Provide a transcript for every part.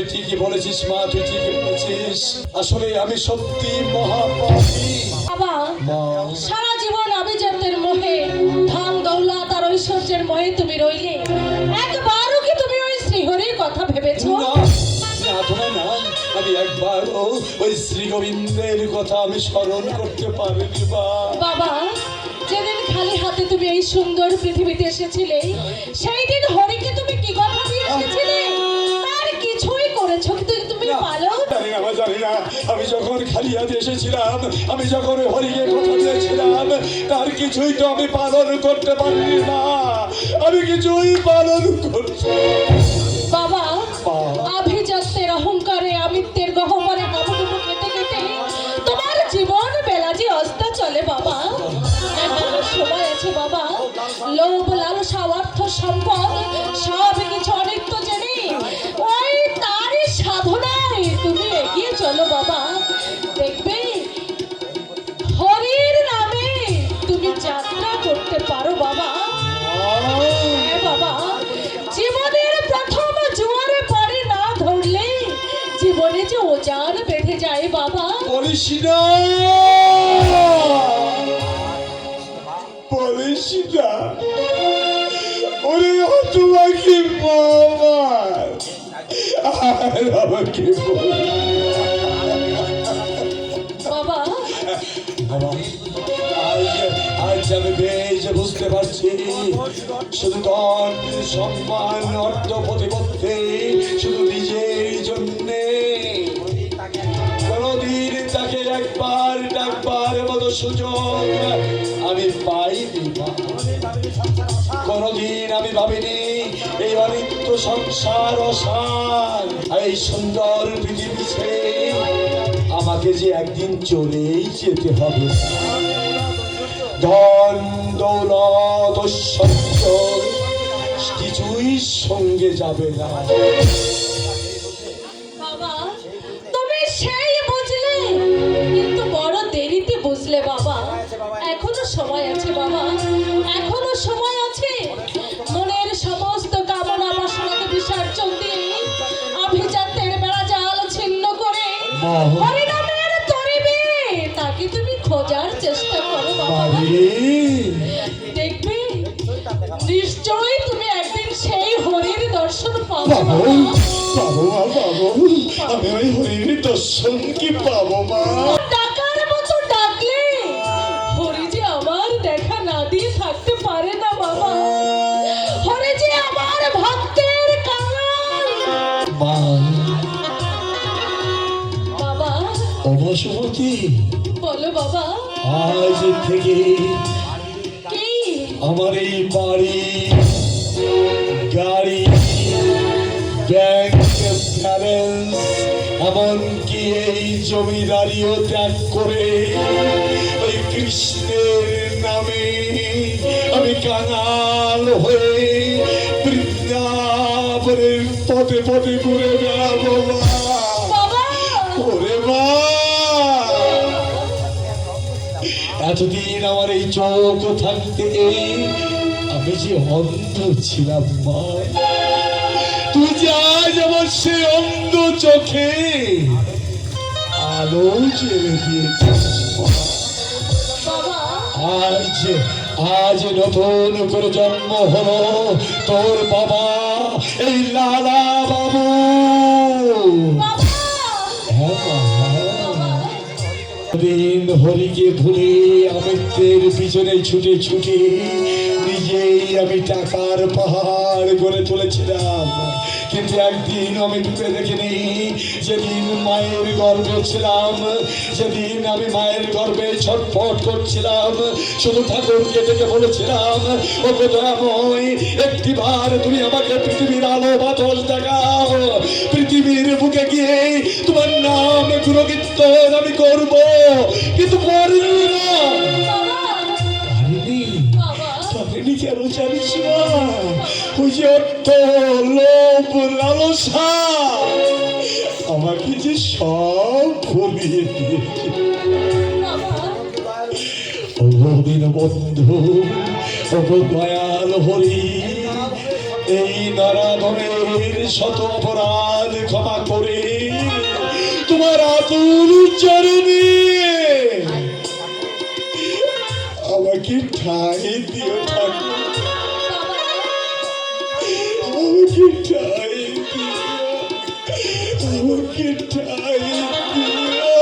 তুই ঠিকই বলেছিস মা, তুই ঠিকই বলেছিস। আসলে আমি সত্যি মহাপাপী বাবা। মা। সারা জীবন আভিজাত্যের মোহে, ধন দৌলত আর ঐশ্বর্যের মোহে তুমি রইলে, একবারও কি তুমি ওই শ্রীহরির কথা ভেবেছো? না, আমি একবারও ওই শ্রী গোবিন্দের কথা আমি স্মরণ করতে পারিনি বাবা। যেদিন খালি হাতে তুমি এই সুন্দর পৃথিবীতে এসেছিলে, সেই দিন হরিকে তুমি কি কথা দিয়ে এসেছিলে? তার কিছুই করেছো কিন্তু তুমি পালো? জানি না। আমি যখন খালি হাতে এসেছিলাম, আমি যখন হরিকে কথা দিয়েছিলাম, তার কিছুই তো আমি পালন করতে পারিনি না। আমি কিছুই পালন করছি বাবা। আভিজাত্যের অহংকারে, আমিত্বের গহ্বরে হাবুডুবু কেটে কেটে তোমার জীবন বেলা যে অস্ত চলে বাবা। এখনো সময় আছে বাবা। লোভ, লালসা, অর্থ, সম্পদ সব কিছু অনিত্য জেনে ওই তারই সাধনায় তুমি এগিয়ে চলো বাবা। দেখবে হরির নামে তুমি যাত্রা করতে পারো বাবা। হ্যাঁ বাবা। জীবনের প্রথম জোয়ারে পানি না ধরলে জীবনে যে ওজার বেঁধে যায় বাবা। বলিস না, বলিস না। ওরে তোমাকে বাবা আর আমাকে বাবা। আজ আমি বেশ বুঝতে পারছি, শুধু ধন সম্মান অর্থ প্রতিপত্তি শুধু নিজের জন্যে কোনদিন তাকে একবার ডাকবার মতো সুযোগ আমি পাইনি। কোনদিন আমি ভাবিনি এই অনিত্য সংসার অসার, এই সুন্দর পৃথিবী ছেড়ে আমাকে যে একদিন চলেই যেতে হবে। ধন দৌলত ঐশ্বর্য কিছুই সঙ্গে যাবে না। বাবা তুমি সেই বুঝলে, কিন্তু বড় দেরিতে বুঝলে বাবা। এখনো সময় আছে বাবা, এখনো সময় আছে। মনের সমস্ত কামনা বাসনাকে বিসর্জন দিয়ে আভিজাত্যের বেড়াজাল ছিন্ন করে হরিনামের তরিবে তাকে তুমি খোঁজার চেষ্টা করো বাবা। দেখবে নিশ্চয়ই তুমি একদিন সেই হরির দর্শন পাবে বাবা। আমি ওই হরির দর্শন কি পাবো মা? ডাকার মতো ডাকলে হরি যে আমার দেখা না দিয়ে থাকতে পারে না বাবা। হরি যে আমার ভক্তের কাঙাল বাবা। অবশ্যই বলো বাবা। আজ থেকে কি? আমার এই বাড়ি, গাড়ি, ব্যাংক ব্যালেন্স, এমনকি এই জমিদারিও ত্যাগ করে ওই কৃষ্ণের নামে আমি কাঙাল হয়ে বৃন্দাবনের পথে পথে ঘুরে বেড়াবো বাবা। ওরে মা। এতদিন আমার এই চোখ থাকতে আমি যে অন্ধ ছিলাম মা, তুই যে আজ আমার সে অন্ধ চোখে আলো জেলে দিয়েছিস বাবা। আজ নতুন করে জন্ম হলো তোর বাবা, এই লালা বাবু। হ্যাঁ দিন হরিকে ভুলে আমিত্বের পিছনে ছুটে ছুটে নিজেই আমি টাকার পাহাড় গড়ে তুলেছিলাম। কিন্তু একদিন আমি ভেবে দেখিনি, যেদিন মায়ের গর্ভে ছিলাম, যেদিন আমি মায়ের গর্ভে ছটফট করছিলাম, শুধু ঠাকুরকে ডেকে বলেছিলাম, ও দয়াময় একটিবার তুমি আমাকে পৃথিবীর আলো বাতাস দেখাও, পৃথিবীর বুকে গিয়ে তোমার নাম গুণকীর্তন আমি করব। কিন্তু পারিনি না, পারিনি কেন জানিস না? ওই যে অর্থ, লোভ, লালসা আমাকে যে সব ভুলিয়ে দিয়েছে। ও দীনবন্ধু, ও দয়াল হরি, এই নরাধমের শত অপরাধ ক্ষমা করে তোমার আতুল চরণে আমাকে ঠাই দিও ঠাকুর, আমাকে ঠাই দিও, আমাকে ঠাই দিও।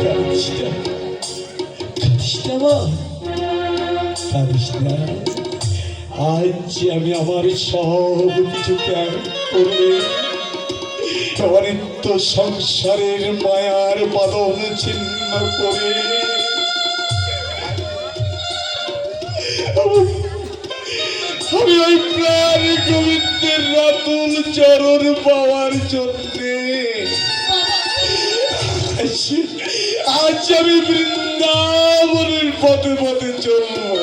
কাঁদিস না, কাঁদিস না মা, কাঁদিস না। আজ আমি আমার সব কিছু ত্যাগ করে তোমার নিত্য সংসারের মায়ার বাঁধন ছিন্ন করে আমি ওই প্রাণ গোবিন্দের রাতুল চরণ পাওয়ার জন্যে আজ আমি বৃন্দাবনের পথে পথে চলবো।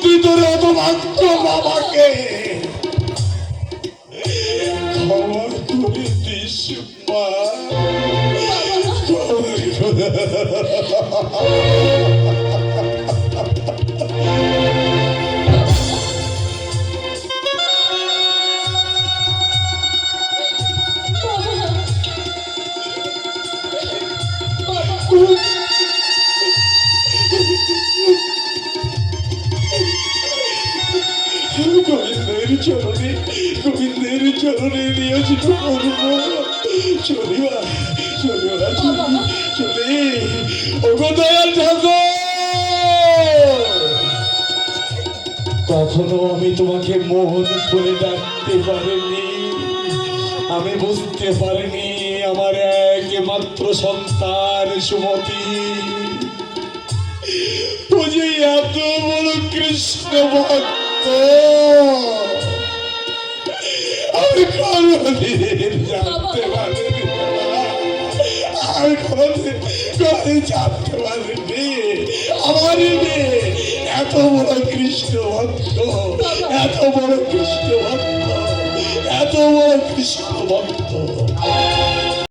তুই তোর অপভাগ্য বাবাকে ক্ষমা করে দিস মা, গোবিন্দের চরণে, গোবিন্দের চরণে নিয়োজিত করবো। চলিবা, চলিবা, চলি ওগো দয়াল ঠাকুর। কখনো আমি তোমাকে মন করে ডাকতে পারিনি, আমি বুঝতে পারিনি আমার একমাত্র সন্তান সুমতি ও যে এত বড় কৃষ্ণ ভক্ত। আমি কোনদিন জানতে পারিনি, আমি কোনদিন জানতে পারিনি আমার মেয়ে এত বড় কৃষ্ণ ভক্ত, এত বড় কৃষ্ণ ভক্ত, এত বড় কৃষ্ণ ভক্ত।